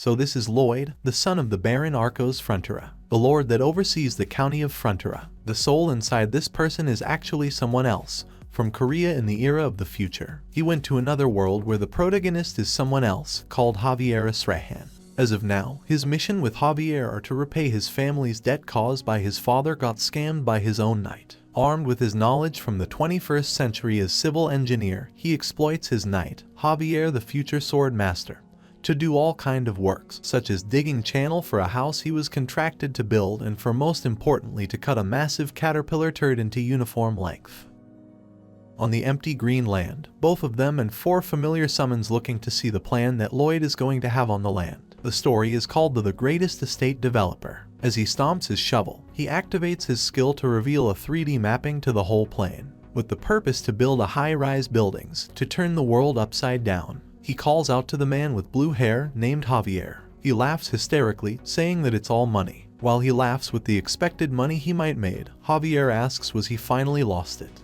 So this is Lloyd, the son of the Baron Arcos Frontera, the lord that oversees the county of Frontera. The soul inside this person is actually someone else, from Korea in the era of the future. He went to another world where the protagonist is someone else, called Javier Asrahan. As of now, his mission with Javier are to repay his family's debt caused by his father got scammed by his own knight. Armed with his knowledge from the 21st century as civil engineer, he exploits his knight, Javier the future sword master, to do all kind of works, such as digging channel for a house he was contracted to build and for most importantly to cut a massive caterpillar turd into uniform length. On the empty green land, both of them and 4 familiar summons looking to see the plan that Lloyd is going to have on the land. The story is called The Greatest Estate Developer. As he stomps his shovel, he activates his skill to reveal a 3D mapping to the whole plane, with the purpose to build a high-rise buildings to turn the world upside down. He calls out to the man with blue hair named Javier. He laughs hysterically, saying that it's all money. While he laughs with the expected money he might made, Javier asks was he finally lost it.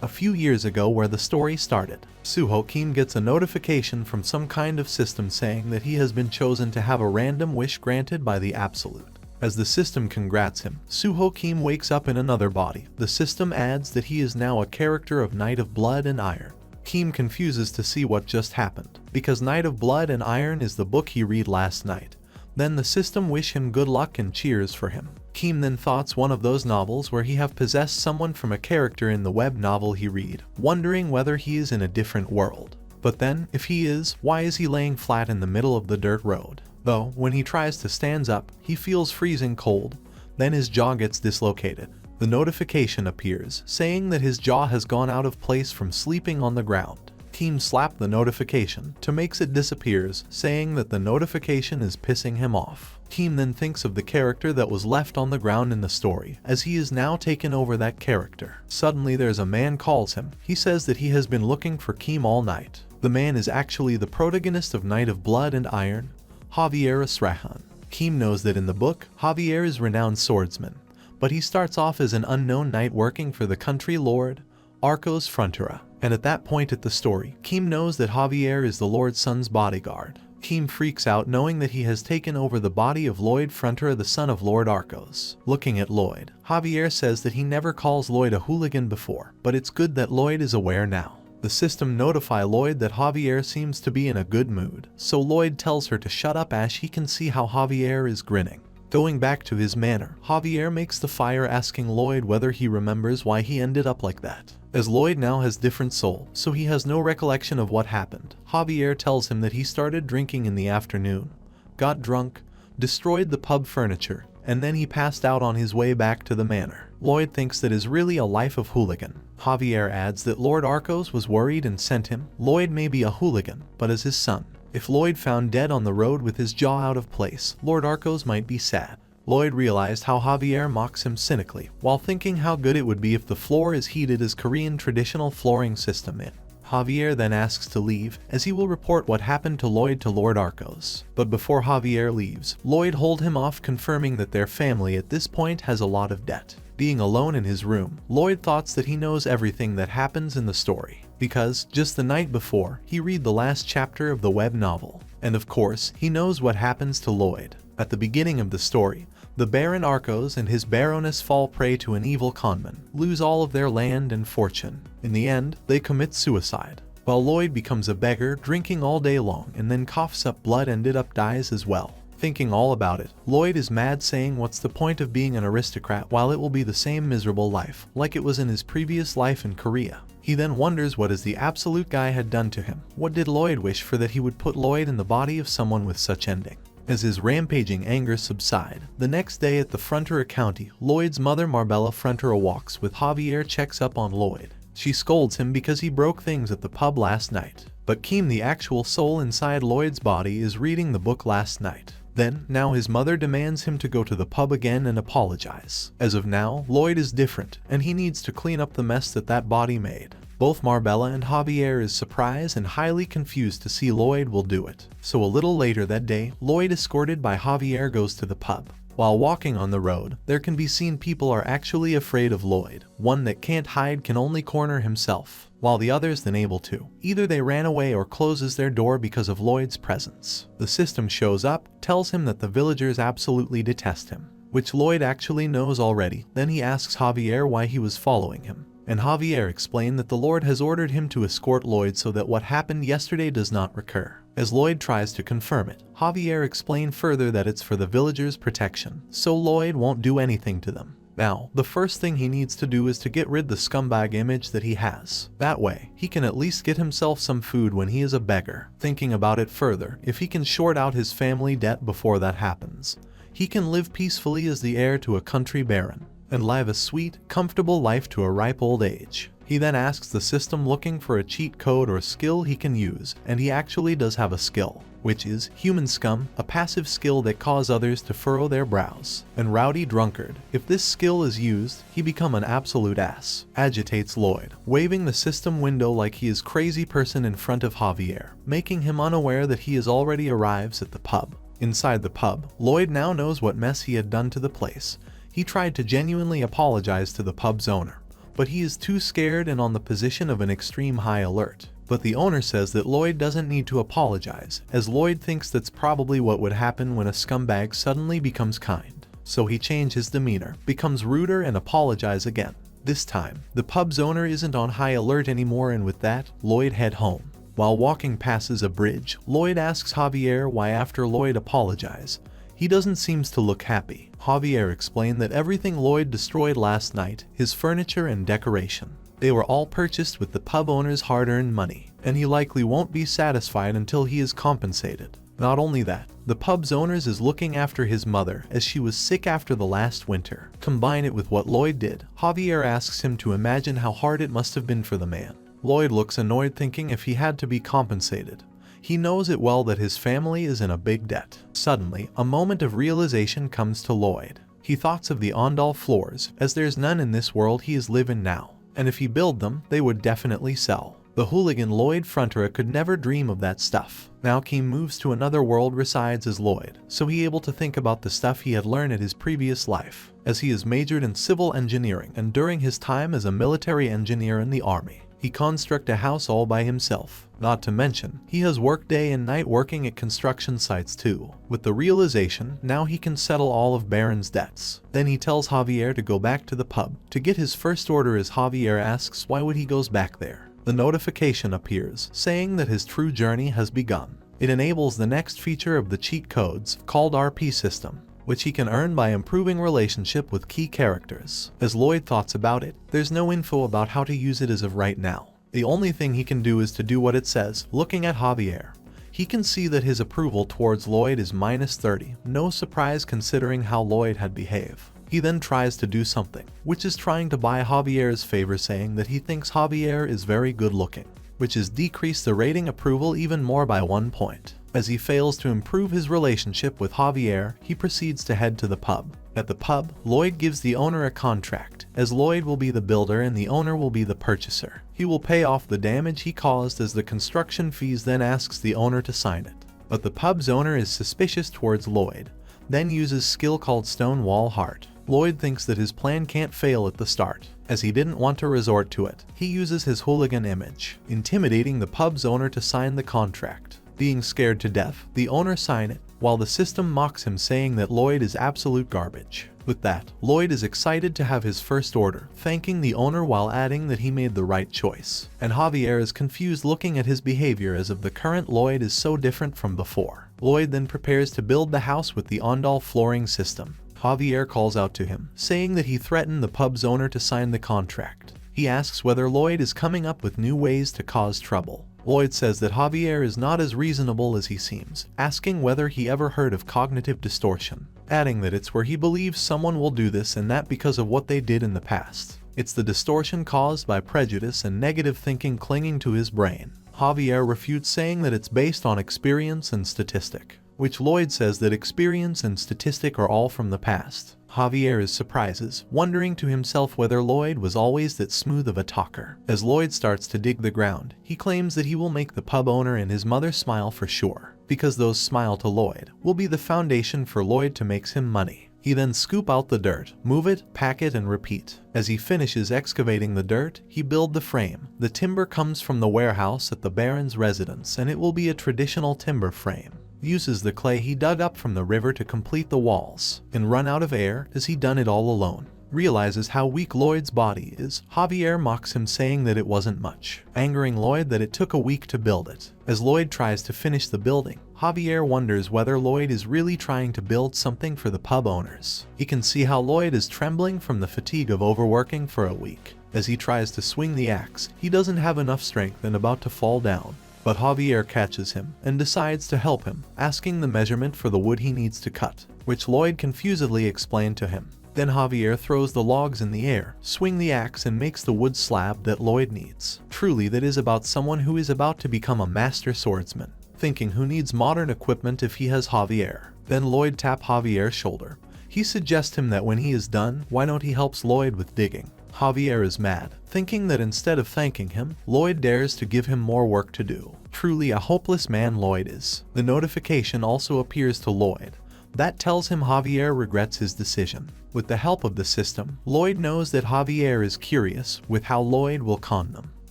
A few years ago where the story started, Suho Kim gets a notification from some kind of system saying that he has been chosen to have a random wish granted by the Absolute. As the system congrats him, Suho Kim wakes up in another body. The system adds that he is now a character of Knight of Blood and Iron. Kim confuses to see what just happened, because Knight of Blood and Iron is the book he read last night. Then the system wish him good luck and cheers for him. Kim then thoughts one of those novels where he have possessed someone from a character in the web novel he read, wondering whether he is in a different world. But then, if he is, why is he laying flat in the middle of the dirt road? Though, when he tries to stand up, he feels freezing cold, then his jaw gets dislocated. The notification appears, saying that his jaw has gone out of place from sleeping on the ground. Kim slapped the notification to make it disappears, saying that the notification is pissing him off. Kim then thinks of the character that was left on the ground in the story, as he is now taken over that character. Suddenly there's a man calls him. He says that he has been looking for Kim all night. The man is actually the protagonist of Knight of Blood and Iron, Javier Asrahan. Kim knows that in the book, Javier is a renowned swordsman, but he starts off as an unknown knight working for the country lord, Arcos Frontera. And at that point at the story, Kim knows that Javier is the Lord's son's bodyguard. Kim freaks out knowing that he has taken over the body of Lloyd Frontera, the son of Lord Arcos. Looking at Lloyd, Javier says that he never calls Lloyd a hooligan before, but it's good that Lloyd is aware now. The system notify Lloyd that Javier seems to be in a good mood, so Lloyd tells her to shut up as he can see how Javier is grinning. Going back to his manor, Javier makes the fire asking Lloyd whether he remembers why he ended up like that. As Lloyd now has different soul, so he has no recollection of what happened, Javier tells him that he started drinking in the afternoon, got drunk, destroyed the pub furniture, and then he passed out on his way back to the manor. Lloyd thinks that is really a life of hooligan. Javier adds that Lord Arcos was worried and sent him. Lloyd may be a hooligan, but as his son. If Lloyd found dead on the road with his jaw out of place, Lord Arcos might be sad. Lloyd realized how Javier mocks him cynically, while thinking how good it would be if the floor is heated as Korean traditional flooring system in. Javier then asks to leave, as he will report what happened to Lloyd to Lord Arcos. But before Javier leaves, Lloyd hold him off, confirming that their family at this point has a lot of debt. Being alone in his room, Lloyd thoughts that he knows everything that happens in the story, because, just the night before, he read the last chapter of the web novel. And of course, he knows what happens to Lloyd. At the beginning of the story, the Baron Arcos and his Baroness fall prey to an evil conman, lose all of their land and fortune. In the end, they commit suicide. While Lloyd becomes a beggar, drinking all day long, and then coughs up blood and dies as well. Thinking all about it, Lloyd is mad, saying what's the point of being an aristocrat while it will be the same miserable life, like it was in his previous life in Korea. He then wonders what is the absolute guy had done to him. What did Lloyd wish for that he would put Lloyd in the body of someone with such ending? As his rampaging anger subside, the next day at the Frontera County, Lloyd's mother Marbella Frontera walks with Javier, checks up on Lloyd. She scolds him because he broke things at the pub last night. But Kim, the actual soul inside Lloyd's body, is reading the book last night. Then, now his mother demands him to go to the pub again and apologize. As of now, Lloyd is different, and he needs to clean up the mess that body made. Both Marbella and Javier is surprised and highly confused to see Lloyd will do it. So a little later that day, Lloyd, escorted by Javier, goes to the pub. While walking on the road, there can be seen people are actually afraid of Lloyd. One that can't hide can only corner himself. while the others then able to. Either they ran away or closes their door because of Lloyd's presence. The system shows up, tells him that the villagers absolutely detest him, which Lloyd actually knows already. Then he asks Javier why he was following him, and Javier explained that the Lord has ordered him to escort Lloyd so that what happened yesterday does not recur. As Lloyd tries to confirm it, Javier explained further that it's for the villagers' protection, so Lloyd won't do anything to them. Now, the first thing he needs to do is to get rid the scumbag image that he has. That way, he can at least get himself some food when he is a beggar. Thinking about it further, if he can short out his family debt before that happens, he can live peacefully as the heir to a country baron, and live a sweet, comfortable life to a ripe old age. He then asks the system looking for a cheat code or skill he can use, and he actually does have a skill, which is Human Scum, a passive skill that causes others to furrow their brows, and Rowdy Drunkard. If this skill is used, he become an absolute ass. Agitates Lloyd, waving the system window like he is crazy person in front of Javier, making him unaware that he is already arrives at the pub. Inside the pub, Lloyd now knows what mess he had done to the place. He tried to genuinely apologize to the pub's owner, but he is too scared and on the position of an extreme high alert. But the owner says that Lloyd doesn't need to apologize, as Lloyd thinks that's probably what would happen when a scumbag suddenly becomes kind. So he changes his demeanor, becomes ruder and apologize again. This time, the pub's owner isn't on high alert anymore, and with that, Lloyd head home. While walking passes a bridge, Lloyd asks Javier why after Lloyd apologizes, he doesn't seem to look happy. Javier explained that everything Lloyd destroyed last night, his furniture and decoration, they were all purchased with the pub owner's hard-earned money, and he likely won't be satisfied until he is compensated. Not only that, the pub's owners is looking after his mother as she was sick after the last winter. Combine it with what Lloyd did, Javier asks him to imagine how hard it must have been for the man. Lloyd looks annoyed, thinking if he had to be compensated. He knows it well that his family is in a big debt. Suddenly, a moment of realization comes to Lloyd. He thoughts of the Ondal floors, as there's none in this world he is living now, and if he build them, they would definitely sell. The hooligan Lloyd Frontera could never dream of that stuff. Now Keem moves to another world resides as Lloyd, so he able to think about the stuff he had learned at his previous life, as he is majored in civil engineering, and during his time as a military engineer in the army, he construct a house all by himself. Not to mention, he has worked day and night working at construction sites too. With the realization, now he can settle all of Baron's debts. Then he tells Javier to go back to the pub to get his first order, as Javier asks why would he goes back there. The notification appears, saying that his true journey has begun. It enables the next feature of the cheat codes, called RP system, which he can earn by improving relationship with key characters. As Lloyd thoughts about it, there's no info about how to use it as of right now. The only thing he can do is to do what it says. Looking at Javier, he can see that his approval towards Lloyd is -30, no surprise considering how Lloyd had behaved. He then tries to do something, which is trying to buy Javier's favor, saying that he thinks Javier is very good looking, which is decreased the rating approval even more by 1 point. As he fails to improve his relationship with Javier, he proceeds to head to the pub. At the pub, Lloyd gives the owner a contract, as Lloyd will be the builder and the owner will be the purchaser. He will pay off the damage he caused as the construction fees, then asks the owner to sign it. But the pub's owner is suspicious towards Lloyd, then uses skill called Stone Wall Heart. Lloyd thinks that his plan can't fail at the start, as he didn't want to resort to it. He uses his hooligan image, intimidating the pub's owner to sign the contract. Being scared to death, the owner sign it, while the system mocks him, saying that Lloyd is absolute garbage. With that, Lloyd is excited to have his first order, thanking the owner while adding that he made the right choice. And Javier is confused looking at his behavior, as of the current Lloyd is so different from before. Lloyd then prepares to build the house with the Ondal flooring system. Javier calls out to him, saying that he threatened the pub's owner to sign the contract. He asks whether Lloyd is coming up with new ways to cause trouble. Lloyd says that Javier is not as reasonable as he seems, asking whether he ever heard of cognitive distortion, adding that it's where he believes someone will do this and that because of what they did in the past. It's the distortion caused by prejudice and negative thinking clinging to his brain. Javier refutes, saying that it's based on experience and statistic, which Lloyd says that experience and statistic are all from the past. Javier is surprises, wondering to himself whether Lloyd was always that smooth of a talker. As Lloyd starts to dig the ground, he claims that he will make the pub owner and his mother smile for sure, because those smile to Lloyd will be the foundation for Lloyd to make him money. He then scoop out the dirt, move it, pack it, and repeat. As he finishes excavating the dirt, he build the frame. The timber comes from the warehouse at the Baron's residence, and it will be a traditional timber frame. Uses the clay he dug up from the river to complete the walls, and run out of air as he done it all alone. Realizes how weak Lloyd's body is. Javier mocks him, saying that it wasn't much, angering Lloyd that it took a week to build it. As Lloyd tries to finish the building, Javier wonders whether Lloyd is really trying to build something for the pub owners. He can see how Lloyd is trembling from the fatigue of overworking for a week. As he tries to swing the axe, he doesn't have enough strength and about to fall down. But Javier catches him and decides to help him, asking the measurement for the wood he needs to cut, which Lloyd confusedly explained to him. Then Javier throws the logs in the air, swing the axe, and makes the wood slab that Lloyd needs. Truly, that is about someone who is about to become a master swordsman, thinking who needs modern equipment if he has Javier. Then Lloyd tap Javier's shoulder. He suggests him that when he is done, why not he helps Lloyd with digging. Javier is mad, thinking that instead of thanking him, Lloyd dares to give him more work to do. Truly a hopeless man Lloyd is. The notification also appears to Lloyd. That tells him Javier regrets his decision. With the help of the system, Lloyd knows that Javier is curious with how Lloyd will con them,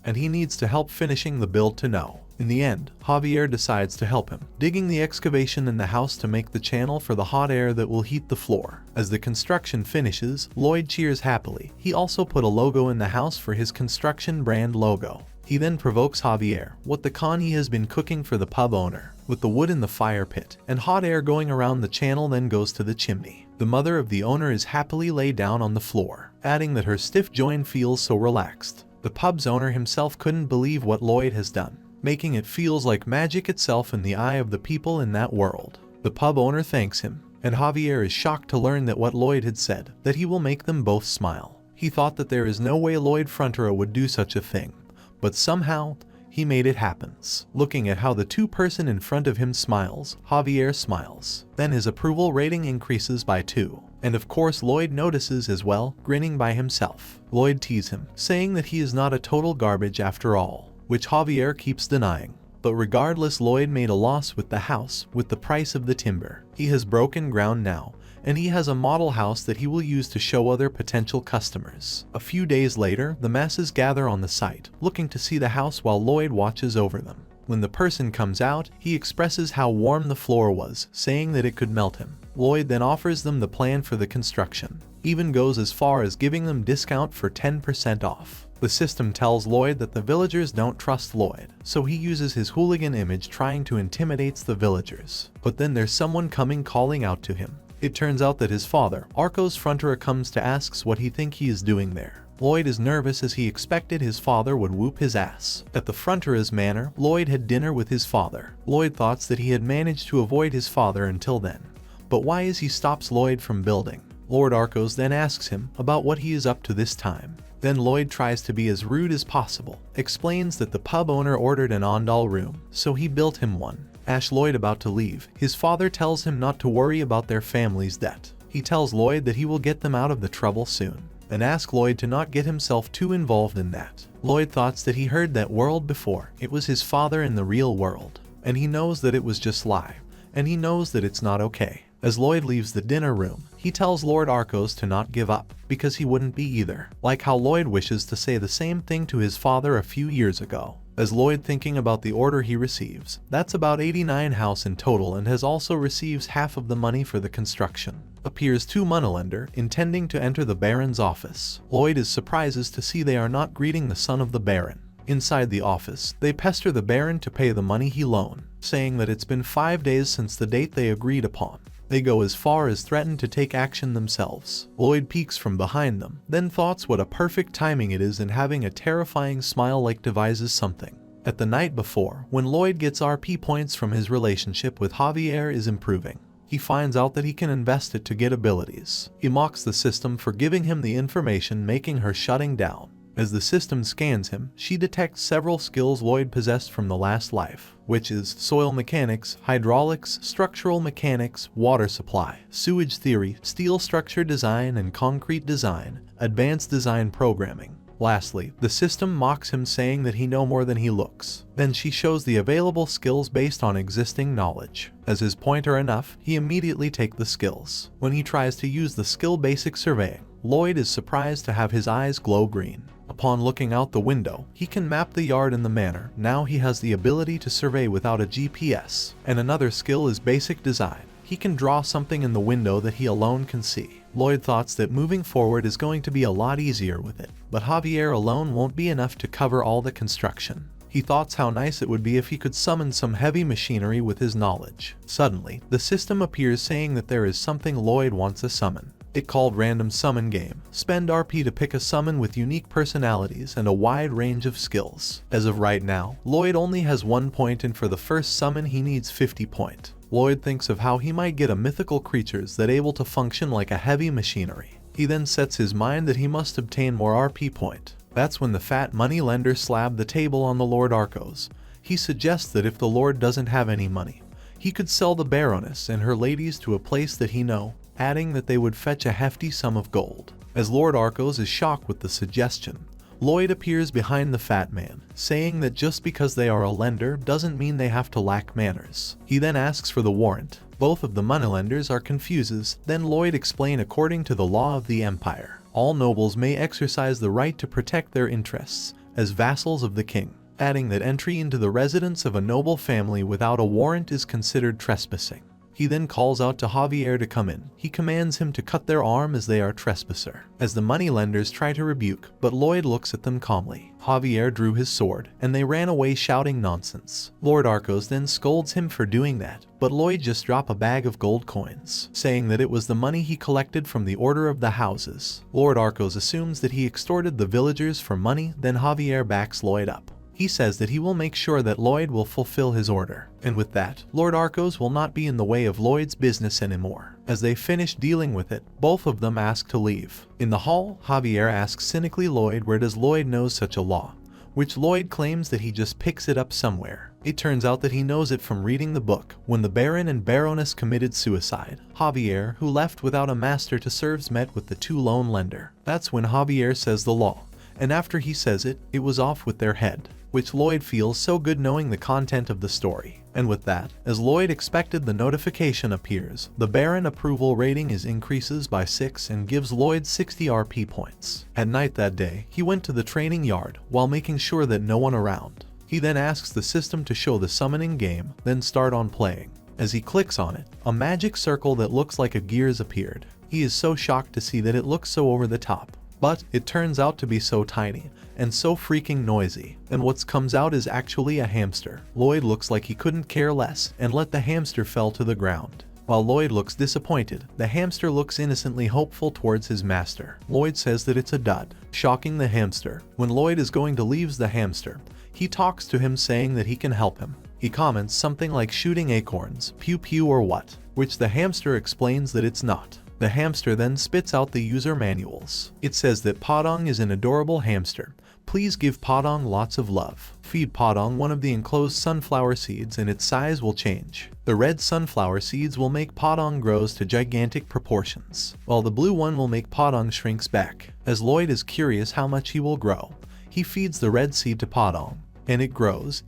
and he needs to help finishing the build to know. In the end, Javier decides to help him, digging the excavation in the house to make the channel for the hot air that will heat the floor. As the construction finishes, Lloyd cheers happily. He also put a logo in the house for his construction brand logo. He then provokes Javier with the con he has been cooking for the pub owner, with the wood in the fire pit, and hot air going around the channel then goes to the chimney. The mother of the owner is happily laid down on the floor, adding that her stiff joint feels so relaxed. The pub's owner himself couldn't believe what Lloyd has done, making it feels like magic itself in the eye of the people in that world. The pub owner thanks him, and Javier is shocked to learn that what Lloyd had said, that he will make them both smile. He thought that there is no way Lloyd Frontera would do such a thing, but somehow, he made it happen. Looking at how the two-person in front of him smiles, Javier smiles. Then his approval rating increases by 2. And of course Lloyd notices as well, grinning by himself. Lloyd teases him, saying that he is not a total garbage after all, which Javier keeps denying. But regardless, Lloyd made a loss with the house, with the price of the timber. He has broken ground now, and he has a model house that he will use to show other potential customers. A few days later, the masses gather on the site, looking to see the house while Lloyd watches over them. When the person comes out, he expresses how warm the floor was, saying that it could melt him. Lloyd then offers them the plan for the construction, even goes as far as giving them discount for 10% off. The system tells Lloyd that the villagers don't trust Lloyd, so he uses his hooligan image trying to intimidate the villagers. But then there's someone coming calling out to him. It turns out that his father, Arcos Frontera, comes to ask what he thinks he is doing there. Lloyd is nervous as he expected his father would whoop his ass. At the Frontera's manor, Lloyd had dinner with his father. Lloyd thought that he had managed to avoid his father until then. But why is he stops Lloyd from building? Lord Arcos then asks him about what he is up to this time. Then Lloyd tries to be as rude as possible, explains that the pub owner ordered an ondal room, so he built him one. As Lloyd about to leave, his father tells him not to worry about their family's debt. He tells Lloyd that he will get them out of the trouble soon, and asks Lloyd to not get himself too involved in that. Lloyd thought that he heard that world before. It was his father in the real world, and he knows that it was just lie, and he knows that it's not okay. As Lloyd leaves the dinner room, he tells Lord Arcos to not give up, because he wouldn't be either. Like how Lloyd wishes to say the same thing to his father a few years ago. As Lloyd thinking about the order he receives, that's about 89 house in total, and has also receives half of the money for the construction. Appears two moneylender, intending to enter the Baron's office. Lloyd is surprised to see they are not greeting the son of the Baron. Inside the office, they pester the Baron to pay the money he loaned, saying that it's been 5 days since the date they agreed upon. They go as far as threaten to take action themselves. Lloyd peeks from behind them, then thoughts what a perfect timing it is, and having a terrifying smile like devises something. At the night before, when Lloyd gets RP points from his relationship with Javier is improving. He finds out that he can invest it to get abilities. He mocks the system for giving him the information, making her shutting down. As the system scans him, she detects several skills Lloyd possessed from the last life, which is soil mechanics, hydraulics, structural mechanics, water supply, sewage theory, steel structure design and concrete design, advanced design programming. Lastly, the system mocks him, saying that he knows more than he looks. Then she shows the available skills based on existing knowledge. As his point are enough, he immediately takes the skills. When he tries to use the skill basic surveying, Lloyd is surprised to have his eyes glow green. Upon looking out the window, he can map the yard in the manor. Now he has the ability to survey without a GPS. And another skill is basic design. He can draw something in the window that he alone can see. Lloyd thoughts that moving forward is going to be a lot easier with it, but Javier alone won't be enough to cover all the construction. He thoughts how nice it would be if he could summon some heavy machinery with his knowledge. Suddenly, the system appears saying that there is something Lloyd wants to summon. It called Random Summon Game. Spend RP to pick a summon with unique personalities and a wide range of skills. As of right now, Lloyd only has 1 point, and for the first summon he needs 50 points. Lloyd thinks of how he might get a mythical creatures that able to function like a heavy machinery. He then sets his mind that he must obtain more RP point. That's when the fat money lender slapped the table on the Lord Arcos. He suggests that if the Lord doesn't have any money, he could sell the Baroness and her ladies to a place that he know, adding that they would fetch a hefty sum of gold. As Lord Arcos is shocked with the suggestion, Lloyd appears behind the fat man, saying that just because they are a lender doesn't mean they have to lack manners. He then asks for the warrant. Both of the moneylenders are confused. Then Lloyd explains, according to the law of the empire, all nobles may exercise the right to protect their interests as vassals of the king, adding that entry into the residence of a noble family without a warrant is considered trespassing. He then calls out to Javier to come in. He commands him to cut their arm as they are trespasser. As the moneylenders try to rebuke, but Lloyd looks at them calmly. Javier drew his sword, and they ran away shouting nonsense. Lord Arcos then scolds him for doing that, but Lloyd just dropped a bag of gold coins, saying that it was the money he collected from the order of the houses. Lord Arcos assumes that he extorted the villagers for money. Then Javier backs Lloyd up. He says that he will make sure that Lloyd will fulfill his order. And with that, Lord Arcos will not be in the way of Lloyd's business anymore. As they finish dealing with it, both of them ask to leave. In the hall, Javier asks cynically Lloyd where does Lloyd know such a law, which Lloyd claims that he just picks it up somewhere. It turns out that he knows it from reading the book. When the Baron and Baroness committed suicide, Javier, who left without a master to serve, met with the two lone lender. That's when Javier says the law, and after he says it, it was off with their head, which Lloyd feels so good knowing the content of the story. And with that, as Lloyd expected, the notification appears. The Baron approval rating is increases by 6 and gives Lloyd 60 RP points. At night that day, he went to the training yard while making sure that no one around. He then asks the system to show the summoning game, then start on playing. As he clicks on it, a magic circle that looks like a gears appeared. He is so shocked to see that it looks so over the top, but it turns out to be so tiny and so freaking noisy, and what comes out is actually a hamster. Lloyd looks like he couldn't care less and let the hamster fell to the ground. While Lloyd looks disappointed, the hamster looks innocently hopeful towards his master. Lloyd says that it's a dud, shocking the hamster. When Lloyd is going to leave the hamster, he talks to him saying that he can help him. He comments something like shooting acorns, pew pew or what, which the hamster explains that it's not. The hamster then spits out the user manuals. It says that Podong is an adorable hamster. Please give Podong lots of love. Feed Podong one of the enclosed sunflower seeds and its size will change. The red sunflower seeds will make Podong grows to gigantic proportions, while the blue one will make Podong shrinks back. As Lloyd is curious how much he will grow, he feeds the red seed to Podong, and it grows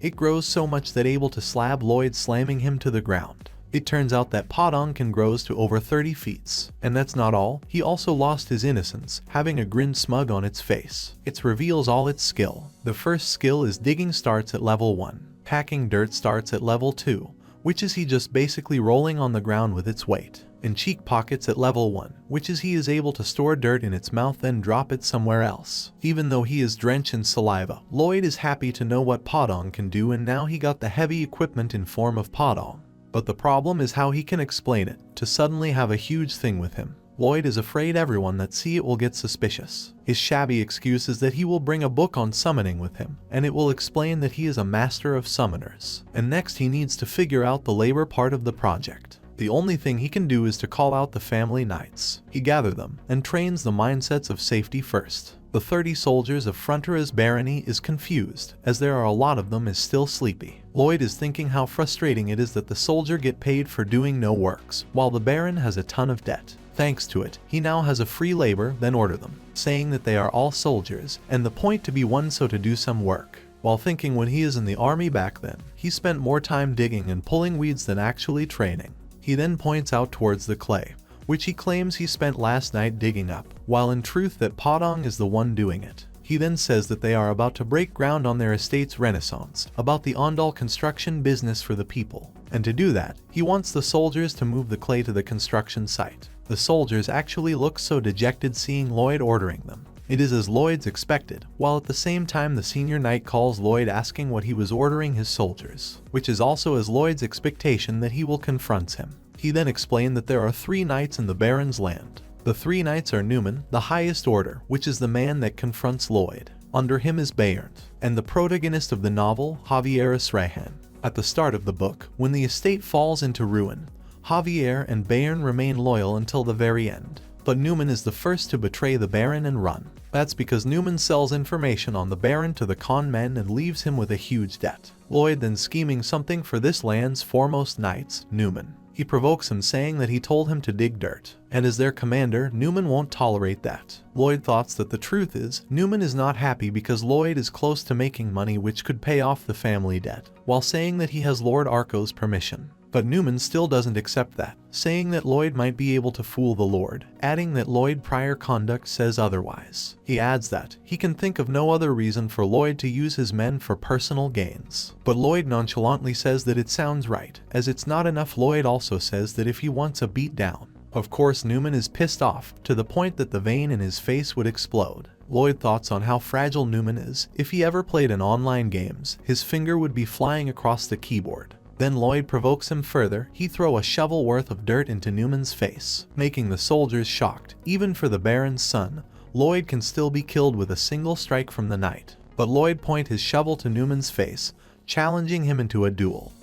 so much that able to slab Lloyd, slamming him to the ground. It turns out that Podong can grows to over 30 feet. And that's not all, he also lost his innocence, having a grin smug on its face. It reveals all its skill. The first skill is digging starts at level 1. Packing dirt starts at level 2, which is he just basically rolling on the ground with its weight. And cheek pockets at level 1, which is he is able to store dirt in its mouth then drop it somewhere else. Even though he is drenched in saliva, Lloyd is happy to know what Podong can do, and now he got the heavy equipment in form of Podong. But the problem is how he can explain it to suddenly have a huge thing with him. Lloyd is afraid everyone that see it will get suspicious. His shabby excuse is that he will bring a book on summoning with him, and it will explain that he is a master of summoners. And next he needs to figure out the labor part of the project. The only thing he can do is to call out the family knights. He gathers them and trains the mindsets of safety first. The 30 soldiers of Frontera's barony is confused, as there are a lot of them is still sleepy. Lloyd is thinking how frustrating it is that the soldier get paid for doing no works, while the baron has a ton of debt. Thanks to it, he now has a free labor, then order them, saying that they are all soldiers, and the point to be one so to do some work. While thinking when he is in the army back then, he spent more time digging and pulling weeds than actually training. He then points out towards the clay, which he claims he spent last night digging up, while in truth that Podong is the one doing it. He then says that they are about to break ground on their estate's renaissance, about the Ondal construction business for the people. And to do that, he wants the soldiers to move the clay to the construction site. The soldiers actually look so dejected seeing Lloyd ordering them. It is as Lloyd's expected, while at the same time the senior knight calls Lloyd asking what he was ordering his soldiers, which is also as Lloyd's expectation that he will confront him. He then explained that there are 3 knights in the Baron's land. The 3 knights are Newman, the highest order, which is the man that confronts Lloyd. Under him is Bayern, and the protagonist of the novel, Javier Asrahan. At the start of the book, when the estate falls into ruin, Javier and Bayern remain loyal until the very end. But Newman is the first to betray the Baron and run. That's because Newman sells information on the Baron to the con men and leaves him with a huge debt. Lloyd then scheming something for this land's foremost knights, Newman. He provokes him saying that he told him to dig dirt, and as their commander, Newman won't tolerate that. Lloyd thoughts that the truth is, Newman is not happy because Lloyd is close to making money which could pay off the family debt, while saying that he has Lord Arcos' permission. But Newman still doesn't accept that, saying that Lloyd might be able to fool the Lord, adding that Lloyd's prior conduct says otherwise. He adds that he can think of no other reason for Lloyd to use his men for personal gains. But Lloyd nonchalantly says that it sounds right, as it's not enough. Lloyd also says that if he wants a beat down. Of course, Newman is pissed off, to the point that the vein in his face would explode. Lloyd thoughts on how fragile Newman is. If he ever played in online games, his finger would be flying across the keyboard. Then Lloyd provokes him further. He throws a shovel worth of dirt into Newman's face, making the soldiers shocked. Even for the Baron's son, Lloyd can still be killed with a single strike from the knight. But Lloyd points his shovel to Newman's face, challenging him into a duel.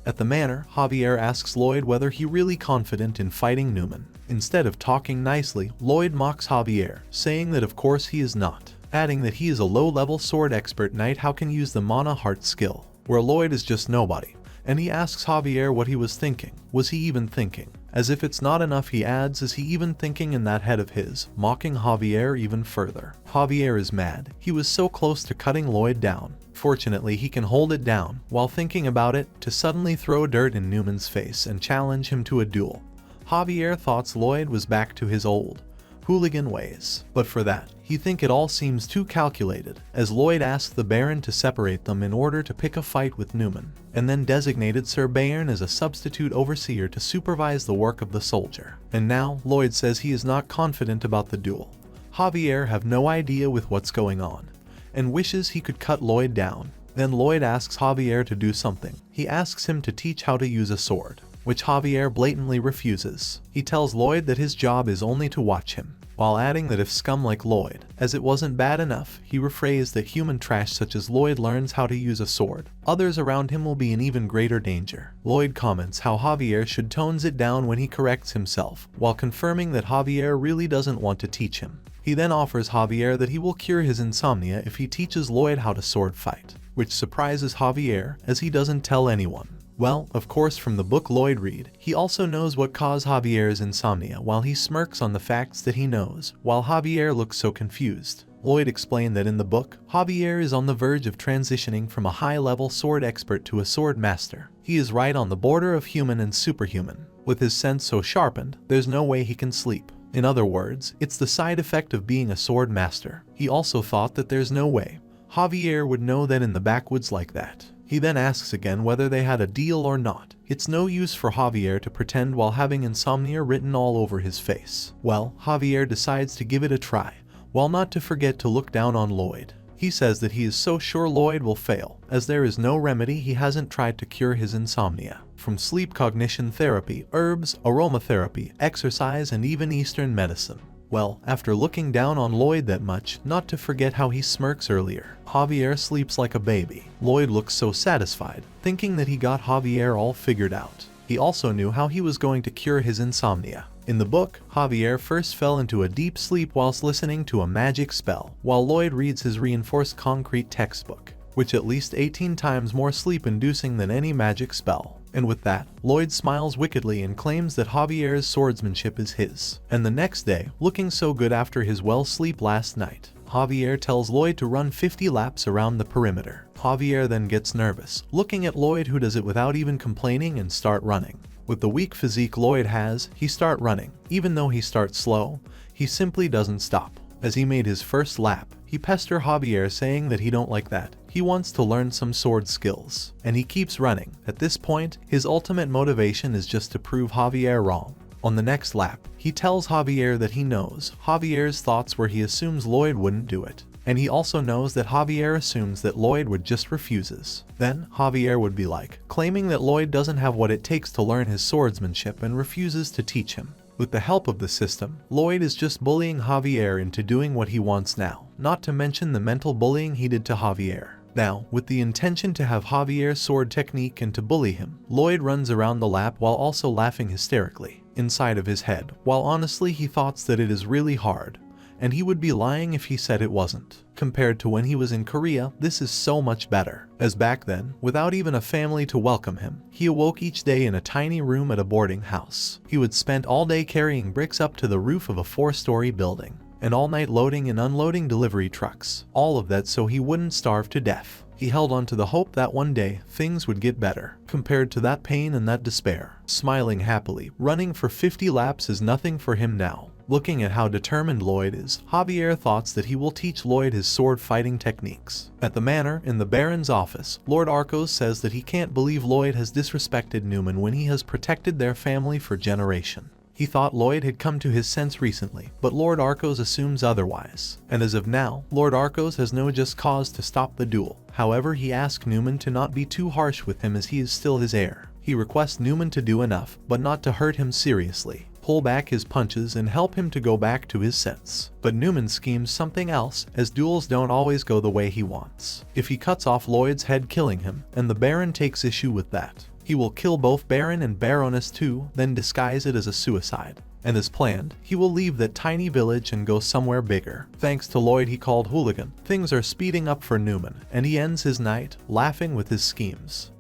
At the manor, Javier asks Lloyd whether he really confident in fighting Newman. Instead of talking nicely, Lloyd mocks Javier, saying that of course he is not, adding that he is a low-level sword expert knight who can use the mana heart skill, where Lloyd is just nobody. And he asks Javier what he was thinking. Was he even thinking? As if it's not enough, he adds, is he even thinking in that head of his, mocking Javier even further. Javier is mad. He was so close to cutting Lloyd down. Fortunately, he can hold it down, while thinking about it, to suddenly throw dirt in Newman's face and challenge him to a duel. Javier thought Lloyd was back to his old hooligan ways, but for that, he think it all seems too calculated, as Lloyd asked the Baron to separate them in order to pick a fight with Newman, and then designated Sir Bayern as a substitute overseer to supervise the work of the soldier. And now, Lloyd says he is not confident about the duel. Javier have no idea with what's going on, and wishes he could cut Lloyd down. Then Lloyd asks Javier to do something. He asks him to teach how to use a sword, which Javier blatantly refuses. He tells Lloyd that his job is only to watch him, while adding that if scum like Lloyd, as it wasn't bad enough, he rephrased that human trash such as Lloyd learns how to use a sword, others around him will be in even greater danger. Lloyd comments how Javier should tones it down when he corrects himself, while confirming that Javier really doesn't want to teach him. He then offers Javier that he will cure his insomnia if he teaches Lloyd how to sword fight, which surprises Javier as he doesn't tell anyone. Well, of course from the book Lloyd read, he also knows what caused Javier's insomnia while he smirks on the facts that he knows, while Javier looks so confused. Lloyd explained that in the book, Javier is on the verge of transitioning from a high-level sword expert to a sword master. He is right on the border of human and superhuman. With his sense so sharpened, there's no way he can sleep. In other words, it's the side effect of being a sword master. He also thought that there's no way Javier would know that in the backwoods like that. He then asks again whether they had a deal or not. It's no use for Javier to pretend while having insomnia written all over his face. Well, Javier decides to give it a try, while not to forget to look down on Lloyd. He says that he is so sure Lloyd will fail, as there is no remedy he hasn't tried to cure his insomnia. From sleep cognition therapy, herbs, aromatherapy, exercise, and even Eastern medicine. Well, after looking down on Lloyd that much, not to forget how he smirks earlier, Javier sleeps like a baby. Lloyd looks so satisfied, thinking that he got Javier all figured out. He also knew how he was going to cure his insomnia. In the book, Javier first fell into a deep sleep whilst listening to a magic spell, while Lloyd reads his reinforced concrete textbook. which at least 18 times more sleep-inducing than any magic spell. And with that, Lloyd smiles wickedly and claims that Javier's swordsmanship is his. And the next day, looking so good after his well-sleep last night, Javier tells Lloyd to run 50 laps around the perimeter. Javier then gets nervous, looking at Lloyd, who does it without even complaining, and start running. With the weak physique Lloyd has, he start running. Even though he starts slow, he simply doesn't stop. As he made his first lap, he pester Javier, saying that he don't like that. He wants to learn some sword skills. And he keeps running. At this point, his ultimate motivation is just to prove Javier wrong. On the next lap, he tells Javier that he knows Javier's thoughts, where he assumes Lloyd wouldn't do it. And he also knows that Javier assumes that Lloyd would just refuses. Then Javier would be like, claiming that Lloyd doesn't have what it takes to learn his swordsmanship and refuses to teach him. With the help of the system, Lloyd is just bullying Javier into doing what he wants now, not to mention the mental bullying he did to Javier. Now, with the intention to have Javier's sword technique and to bully him, Lloyd runs around the lap while also laughing hysterically inside of his head, while honestly he thoughts that it is really hard, and he would be lying if he said it wasn't. Compared to when he was in Korea, this is so much better, as back then, without even a family to welcome him, he awoke each day in a tiny room at a boarding house. He would spend all day carrying bricks up to the roof of a 4-story building, and all night loading and unloading delivery trucks, all of that so he wouldn't starve to death. He held on to the hope that one day, things would get better. Compared to that pain and that despair, smiling happily, running for 50 laps is nothing for him now. Looking at how determined Lloyd is, Javier thoughts that he will teach Lloyd his sword fighting techniques. At the manor, in the Baron's office, Lord Arcos says that he can't believe Lloyd has disrespected Newman when he has protected their family for generations. He thought Lloyd had come to his sense recently, but Lord Arcos assumes otherwise. And as of now, Lord Arcos has no just cause to stop the duel. However, he asks Newman to not be too harsh with him, as he is still his heir. He requests Newman to do enough, but not to hurt him seriously, pull back his punches and help him to go back to his sense. But Newman schemes something else, as duels don't always go the way he wants. If he cuts off Lloyd's head, killing him, and the Baron takes issue with that, he will kill both Baron and Baroness too, then disguise it as a suicide. And as planned, he will leave that tiny village and go somewhere bigger. Thanks to Lloyd he called hooligan, things are speeding up for Newman, and he ends his night laughing with his schemes.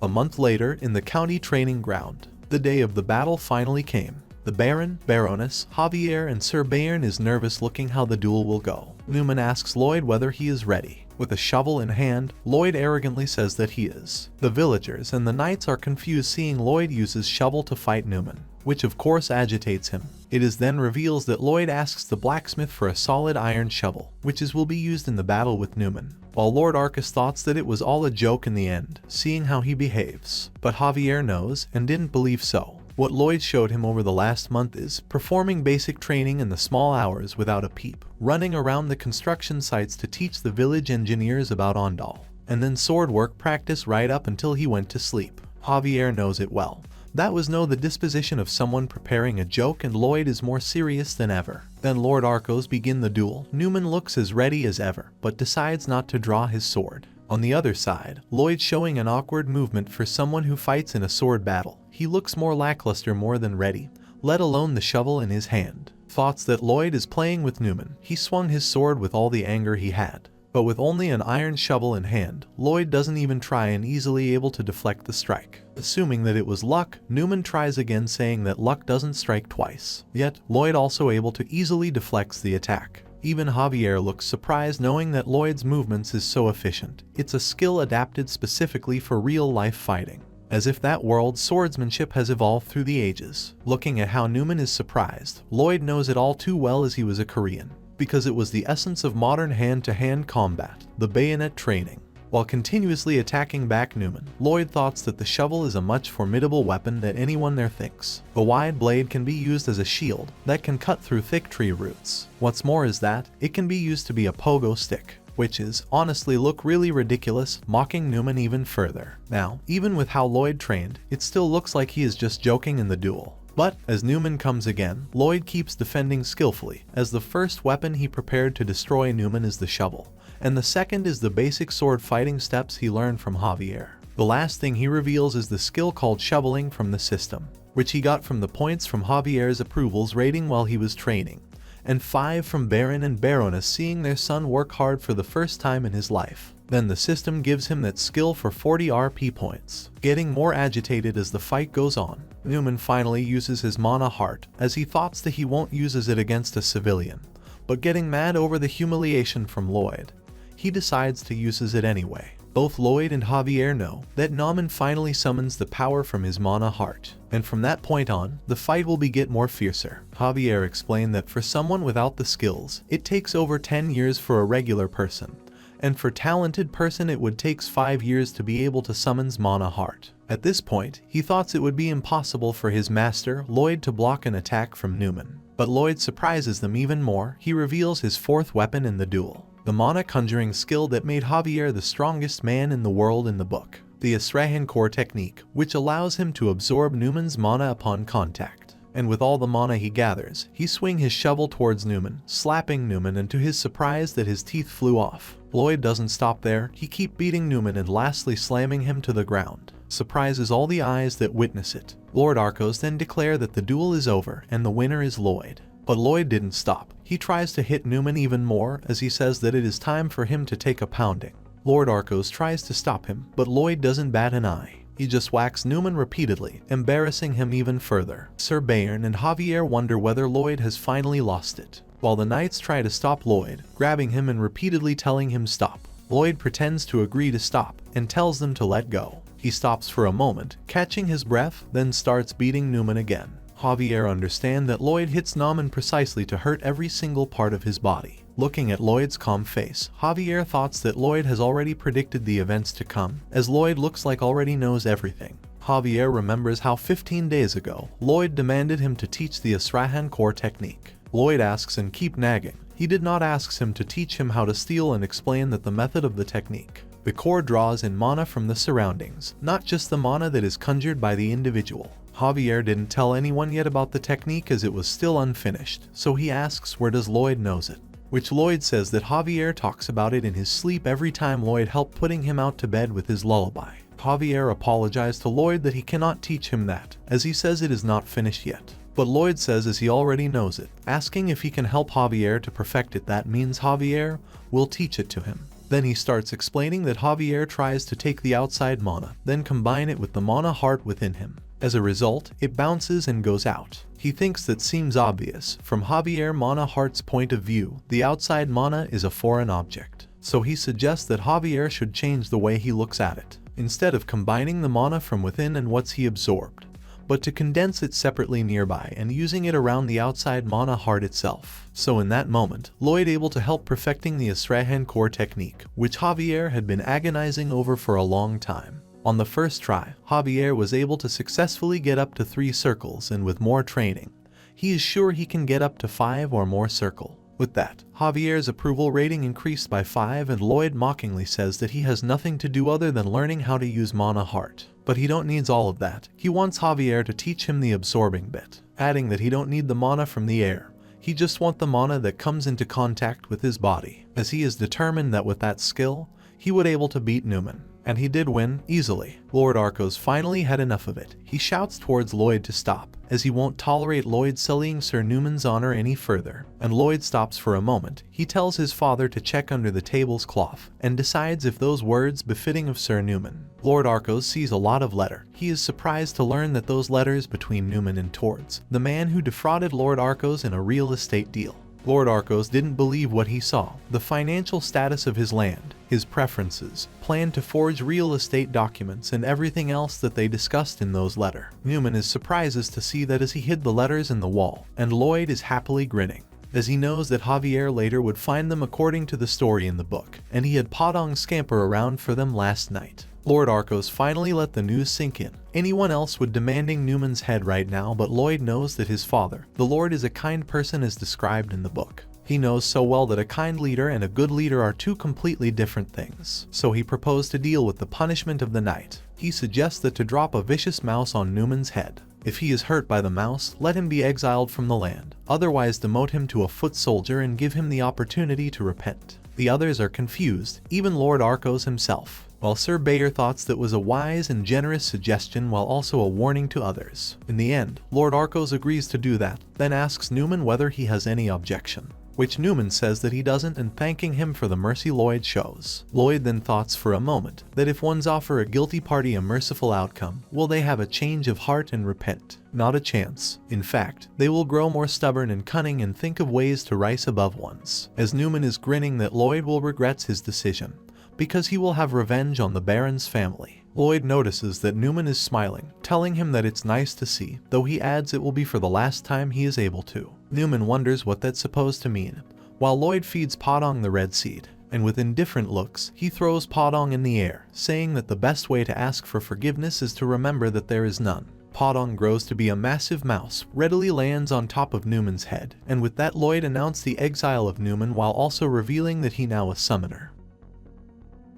A month later, in the county training ground, the day of the battle finally came. The Baron, Baroness, Javier, and Sir Bayern is nervous looking how the duel will go. Newman asks Lloyd whether he is ready. With a shovel in hand, Lloyd arrogantly says that he is. The villagers and the knights are confused seeing Lloyd use his shovel to fight Newman, which of course agitates him. It is then reveals that Lloyd asks the blacksmith for a solid iron shovel, which will be used in the battle with Newman, while Lord Arcos thoughts that it was all a joke in the end, seeing how he behaves. But Javier knows, and didn't believe so. What Lloyd showed him over the last month is performing basic training in the small hours without a peep, running around the construction sites to teach the village engineers about Ondal, and then sword work practice right up until he went to sleep. Javier knows it well. That was the disposition of someone preparing a joke, and Lloyd is more serious than ever. Then Lord Arcos begin the duel. Newman looks as ready as ever, but decides not to draw his sword. On the other side, Lloyd showing an awkward movement for someone who fights in a sword battle. He looks more lackluster, more than ready, let alone the shovel in his hand. Thoughts that Lloyd is playing with Newman. He swung his sword with all the anger he had. But with only an iron shovel in hand, Lloyd doesn't even try and easily able to deflect the strike. Assuming that it was luck, Newman tries again, saying that luck doesn't strike twice. Yet, Lloyd also able to easily deflects the attack. Even Javier looks surprised, knowing that Lloyd's movements is so efficient. It's a skill adapted specifically for real-life fighting, as if that world's swordsmanship has evolved through the ages. Looking at how Newman is surprised, Lloyd knows it all too well, as he was a Korean, because it was the essence of modern hand-to-hand combat, the bayonet training. While continuously attacking back Newman, Lloyd thoughts that the shovel is a much formidable weapon that anyone there thinks. The wide blade can be used as a shield that can cut through thick tree roots. What's more is that it can be used to be a pogo stick, which is honestly look really ridiculous, mocking Newman even further. Now, even with how Lloyd trained, it still looks like he is just joking in the duel. But, as Newman comes again, Lloyd keeps defending skillfully, as the first weapon he prepared to destroy Newman is the shovel, and the second is the basic sword fighting steps he learned from Javier. The last thing he reveals is the skill called shoveling from the system, which he got from the points from Javier's approvals rating while he was training, and 5 from Baron and Baroness seeing their son work hard for the first time in his life. Then the system gives him that skill for 40 RP points, getting more agitated as the fight goes on. Newman finally uses his mana heart, as he thoughts that he won't use it against a civilian, but getting mad over the humiliation from Lloyd, he decides to use it anyway. Both Lloyd and Javier know that Newman finally summons the power from his mana heart, and from that point on, the fight will get more fiercer. Javier explained that for someone without the skills, it takes over 10 years for a regular person, and for talented person it would takes 5 years to be able to summons mana heart. At this point, he thought it would be impossible for his master, Lloyd, to block an attack from Newman. But Lloyd surprises them even more. He reveals his 4th weapon in the duel, the mana conjuring skill that made Javier the strongest man in the world in the book, the Asrahan core technique, which allows him to absorb Newman's mana upon contact. And with all the mana he gathers, he swings his shovel towards Newman, slapping Newman, and to his surprise that his teeth flew off. Lloyd doesn't stop there, he keeps beating Newman and lastly slamming him to the ground. Surprises all the eyes that witness it. Lord Arcos then declares that the duel is over and the winner is Lloyd. But Lloyd didn't stop. He tries to hit Newman even more as he says that it is time for him to take a pounding. Lord Arcos tries to stop him, but Lloyd doesn't bat an eye. He just whacks Newman repeatedly, embarrassing him even further. Sir Baron and Javier wonder whether Lloyd has finally lost it, while the knights try to stop Lloyd, grabbing him and repeatedly telling him stop. Lloyd pretends to agree to stop and tells them to let go. He stops for a moment, catching his breath, then starts beating Newman again. Javier understands that Lloyd hits Newman precisely to hurt every single part of his body. Looking at Lloyd's calm face, Javier thoughts that Lloyd has already predicted the events to come, as Lloyd looks like already knows everything. Javier remembers how 15 days ago, Lloyd demanded him to teach the Asrahan core technique. Lloyd asks and keep nagging. He did not ask him to teach him how to steal and explain that the method of the technique. The core draws in mana from the surroundings, not just the mana that is conjured by the individual. Javier didn't tell anyone yet about the technique as it was still unfinished, so he asks where does Lloyd knows it, which Lloyd says that Javier talks about it in his sleep every time Lloyd helped putting him out to bed with his lullaby. Javier apologized to Lloyd that he cannot teach him that, as he says it is not finished yet. But Lloyd says as he already knows it, asking if he can help Javier to perfect it. That means Javier will teach it to him. Then he starts explaining that Javier tries to take the outside mana, then combine it with the mana heart within him. As a result, it bounces and goes out. He thinks that seems obvious. From Javier mana heart's point of view, the outside mana is a foreign object. So he suggests that Javier should change the way he looks at it, instead of combining the mana from within and what's he absorbed, but to condense it separately nearby and using it around the outside mana heart itself. So in that moment, Lloyd able to help perfecting the Asrahan core technique, which Javier had been agonizing over for a long time. On the first try, Javier was able to successfully get up to 3 circles, and with more training, he is sure he can get up to 5 or more circles. With that, Javier's approval rating increased by 5, and Lloyd mockingly says that he has nothing to do other than learning how to use mana heart. But he don't needs all of that. He wants Javier to teach him the absorbing bit, adding that he don't need the mana from the air. He just want the mana that comes into contact with his body, as he is determined that with that skill, he would able to beat Newman. And he did win, easily. Lord Arcos finally had enough of it. He shouts towards Lloyd to stop, as he won't tolerate Lloyd sullying Sir Newman's honor any further. And Lloyd stops for a moment. He tells his father to check under the table's cloth, and decides if those words befitting of Sir Newman. Lord Arcos sees a lot of letter. He is surprised to learn that those letters between Newman and Tords, the man who defrauded Lord Arcos in a real estate deal. Lord Arcos didn't believe what he saw. The financial status of his land, his preferences, plan to forge real estate documents, and everything else that they discussed in those letters. Newman is surprised to see that as he hid the letters in the wall, and Lloyd is happily grinning, as he knows that Javier later would find them according to the story in the book, and he had Podong scamper around for them last night. Lord Arcos finally let the news sink in. Anyone else would demanding Newman's head right now, but Lloyd knows that his father, the Lord, is a kind person as described in the book. He knows so well that a kind leader and a good leader are two completely different things. So he proposed to deal with the punishment of the night. He suggests that to drop a vicious mouse on Newman's head. If he is hurt by the mouse, let him be exiled from the land. Otherwise demote him to a foot soldier and give him the opportunity to repent. The others are confused, even Lord Arcos himself. while Sir Bayer thought that was a wise and generous suggestion while also a warning to others. In the end, Lord Arcos agrees to do that, then asks Newman whether he has any objection, which Newman says that he doesn't, and thanking him for the mercy Lloyd shows. Lloyd then thoughts for a moment that if ones offer a guilty party a merciful outcome, will they have a change of heart and repent? Not a chance. In fact, they will grow more stubborn and cunning and think of ways to rise above ones. As Newman is grinning that Lloyd will regret his decision, because he will have revenge on the Baron's family. Lloyd notices that Newman is smiling, telling him that it's nice to see, though he adds it will be for the last time he is able to. Newman wonders what that's supposed to mean, while Lloyd feeds Podong the red seed, and with indifferent looks, he throws Podong in the air, saying that the best way to ask for forgiveness is to remember that there is none. Podong grows to be a massive mouse, readily lands on top of Newman's head, and with that Lloyd announced the exile of Newman while also revealing that he now a summoner.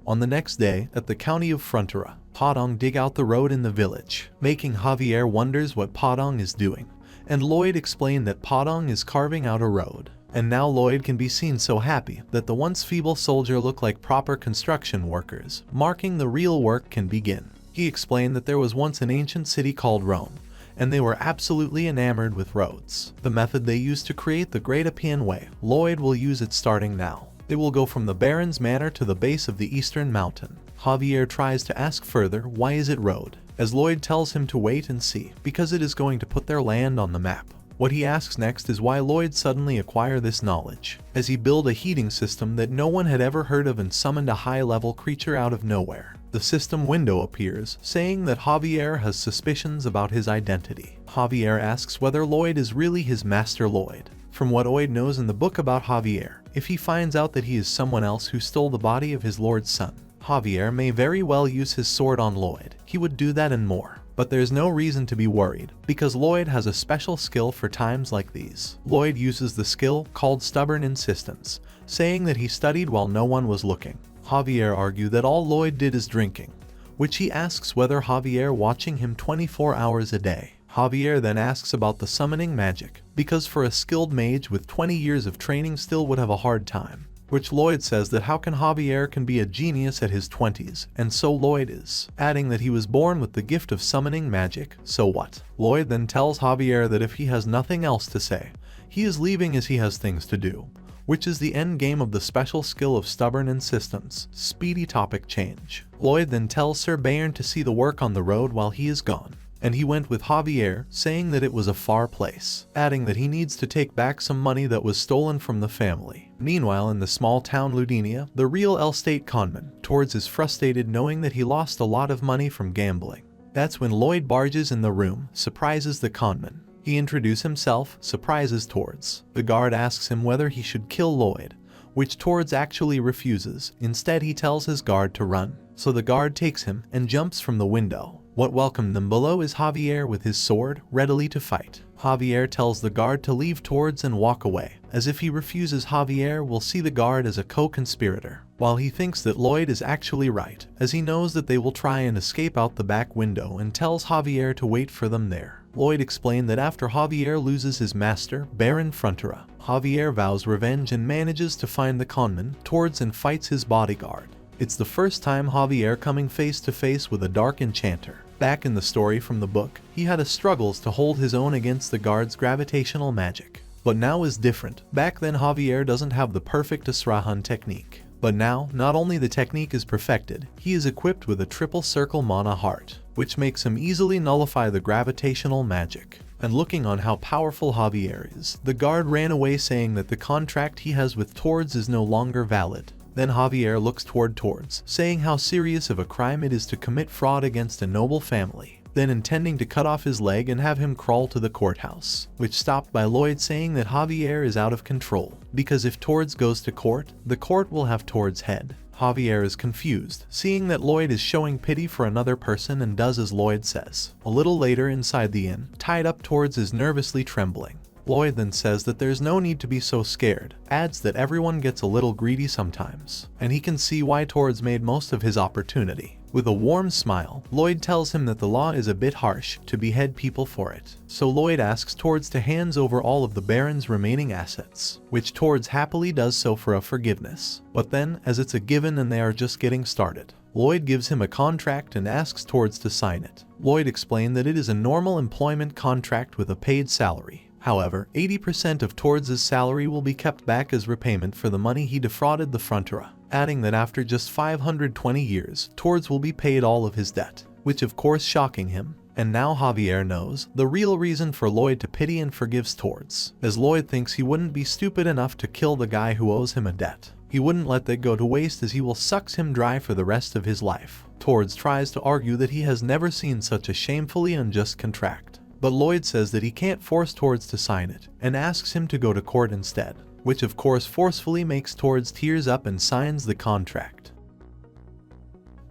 On the next day, at the county of Frontera, Podong dig out the road in the village, making Javier wonders what Podong is doing, and Lloyd explained that Podong is carving out a road. And now Lloyd can be seen so happy that the once feeble soldier look like proper construction workers, marking the real work can begin. He explained that there was once an ancient city called Rome, and they were absolutely enamored with roads. The method they used to create the Great Appian Way, Lloyd will use it starting now. It will go from the Baron's Manor to the base of the eastern mountain. Javier tries to ask further, why is it road? As Lloyd tells him to wait and see, because it is going to put their land on the map. What he asks next is why Lloyd suddenly acquire this knowledge, as he built a heating system that no one had ever heard of and summoned a high-level creature out of nowhere. The system window appears, saying that Javier has suspicions about his identity. Javier asks whether Lloyd is really his master Lloyd. From what Lloyd knows in the book about Javier, if he finds out that he is someone else who stole the body of his lord's son, Javier may very well use his sword on Lloyd. He would do that and more. But there's no reason to be worried, because Lloyd has a special skill for times like these. Lloyd uses the skill called stubborn insistence, saying that he studied while no one was looking. Javier argues that all Lloyd did is drinking, which he asks whether Javier watching him 24 hours a day. Javier then asks about the summoning magic, because for a skilled mage with 20 years of training still would have a hard time. Which Lloyd says that how can Javier can be a genius at his 20s, and so Lloyd is, adding that he was born with the gift of summoning magic, so what? Lloyd then tells Javier that if he has nothing else to say, he is leaving as he has things to do, which is the end game of the special skill of stubborn insistence. Speedy topic change. Lloyd then tells Sir Bayern to see the work on the road while he is gone, and he went with Javier, saying that it was a far place, adding that he needs to take back some money that was stolen from the family. Meanwhile, in the small town Ludinia, the real estate conman, Towards is frustrated knowing that he lost a lot of money from gambling. That's when Lloyd barges in the room, surprises the conman. He introduces himself, surprises Towards. The guard asks him whether he should kill Lloyd, which Towards actually refuses. Instead, he tells his guard to run. So the guard takes him and jumps from the window. What welcomed them below is Javier with his sword, readily to fight. Javier tells the guard to leave Towards and walk away. As if he refuses, Javier will see the guard as a co-conspirator, while he thinks that Lloyd is actually right, as he knows that they will try and escape out the back window and tells Javier to wait for them there. Lloyd explained that after Javier loses his master, Baron Frontera, Javier vows revenge and manages to find the conman, Towards, and fights his bodyguard. It's the first time Javier coming face to face with a dark enchanter. Back in the story from the book, he had a struggles to hold his own against the guard's gravitational magic. But now is different. Back then Javier doesn't have the perfect Asrahan technique. But now, not only the technique is perfected, he is equipped with a triple circle mana heart, which makes him easily nullify the gravitational magic. And looking on how powerful Javier is, the guard ran away saying that the contract he has with Towards is no longer valid. Then Javier looks Towards, saying how serious of a crime it is to commit fraud against a noble family, then intending to cut off his leg and have him crawl to the courthouse, which stopped by Lloyd saying that Javier is out of control, because if Towards goes to court, the court will have Towards' head. Javier is confused, seeing that Lloyd is showing pity for another person and does as Lloyd says. A little later inside the inn, tied up Towards is nervously trembling. Lloyd then says that there's no need to be so scared, adds that everyone gets a little greedy sometimes, and he can see why Towards made most of his opportunity. With a warm smile, Lloyd tells him that the law is a bit harsh to behead people for it, so Lloyd asks Towards to hands over all of the Baron's remaining assets, which Towards happily does so for a forgiveness. But then, as it's a given and they are just getting started, Lloyd gives him a contract and asks Tords to sign it. Lloyd explained that it is a normal employment contract with a paid salary. However, 80% of Tords' salary will be kept back as repayment for the money he defrauded the Frontera, adding that after just 520 years, Tords will be paid all of his debt, which of course shocking him. And now Javier knows the real reason for Lloyd to pity and forgives Tords, as Lloyd thinks he wouldn't be stupid enough to kill the guy who owes him a debt. He wouldn't let that go to waste, as he will sucks him dry for the rest of his life. Tords tries to argue that he has never seen such a shamefully unjust contract, but Lloyd says that he can't force Tords to sign it, and asks him to go to court instead, which of course forcefully makes Tords tears up and signs the contract.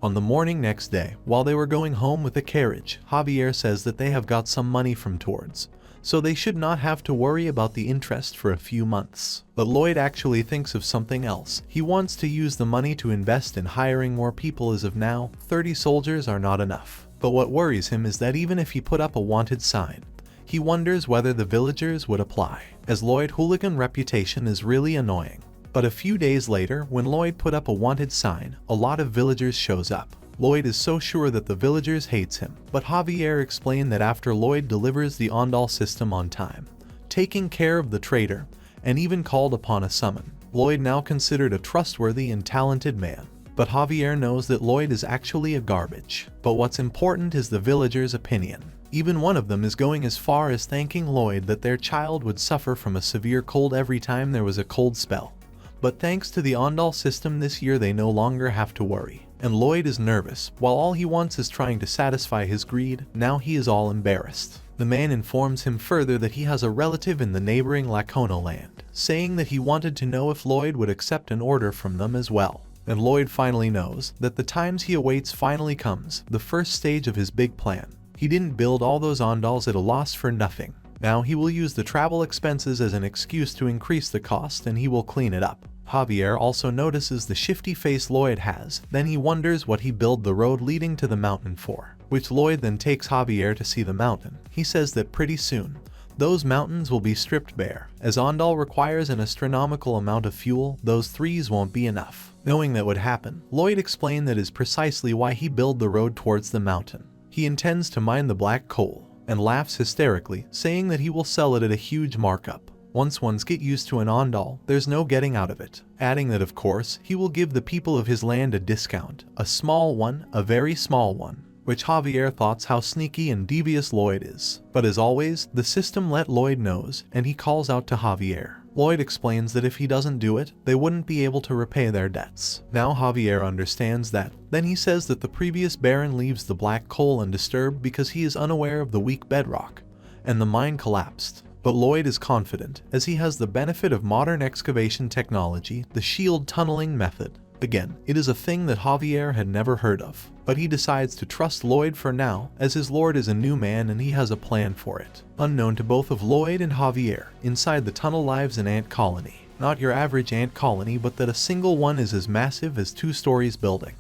On the morning next day, while they were going home with a carriage, Javier says that they have got some money from Tords, so they should not have to worry about the interest for a few months. But Lloyd actually thinks of something else. He wants to use the money to invest in hiring more people, as of now, 30 soldiers are not enough. But what worries him is that even if he put up a wanted sign, he wonders whether the villagers would apply, as Lloyd's hooligan reputation is really annoying. But a few days later, when Lloyd put up a wanted sign, a lot of villagers shows up. Lloyd is so sure that the villagers hates him, but Javier explained that after Lloyd delivers the Ondal system on time, taking care of the traitor, and even called upon a summon, Lloyd now considered a trustworthy and talented man. But Javier knows that Lloyd is actually a garbage. But what's important is the villagers' opinion. Even one of them is going as far as thanking Lloyd that their child would suffer from a severe cold every time there was a cold spell. But thanks to the Ondal system this year, they no longer have to worry. And Lloyd is nervous. While all he wants is trying to satisfy his greed, now he is all embarrassed. The man informs him further that he has a relative in the neighboring Lacono land, saying that he wanted to know if Lloyd would accept an order from them as well. And Lloyd finally knows that the times he awaits finally comes, the first stage of his big plan. He didn't build all those Ondals at a loss for nothing. Now he will use the travel expenses as an excuse to increase the cost, and he will clean it up. Javier also notices the shifty face Lloyd has, then he wonders what he built the road leading to the mountain for, which Lloyd then takes Javier to see the mountain. He says that pretty soon, those mountains will be stripped bare. As Ondal requires an astronomical amount of fuel, those threes won't be enough. Knowing that would happen, Lloyd explained that is precisely why he built the road towards the mountain. He intends to mine the black coal, and laughs hysterically, saying that he will sell it at a huge markup. Once ones get used to an Ondal, there's no getting out of it, adding that of course, he will give the people of his land a discount, a small one, a very small one, which Javier thoughts how sneaky and devious Lloyd is. But as always, the system let Lloyd knows, and he calls out to Javier. Lloyd explains that if he doesn't do it, they wouldn't be able to repay their debts. Now Javier understands that. Then he says that the previous Baron leaves the black coal undisturbed because he is unaware of the weak bedrock, and the mine collapsed. But Lloyd is confident, as he has the benefit of modern excavation technology, the shield tunneling method. Again, it is a thing that Javier had never heard of, but he decides to trust Lloyd for now, as his lord is a new man and he has a plan for it. Unknown to both of Lloyd and Javier, inside the tunnel lives an ant colony. Not your average ant colony, but that a single one is as massive as 2 stories building.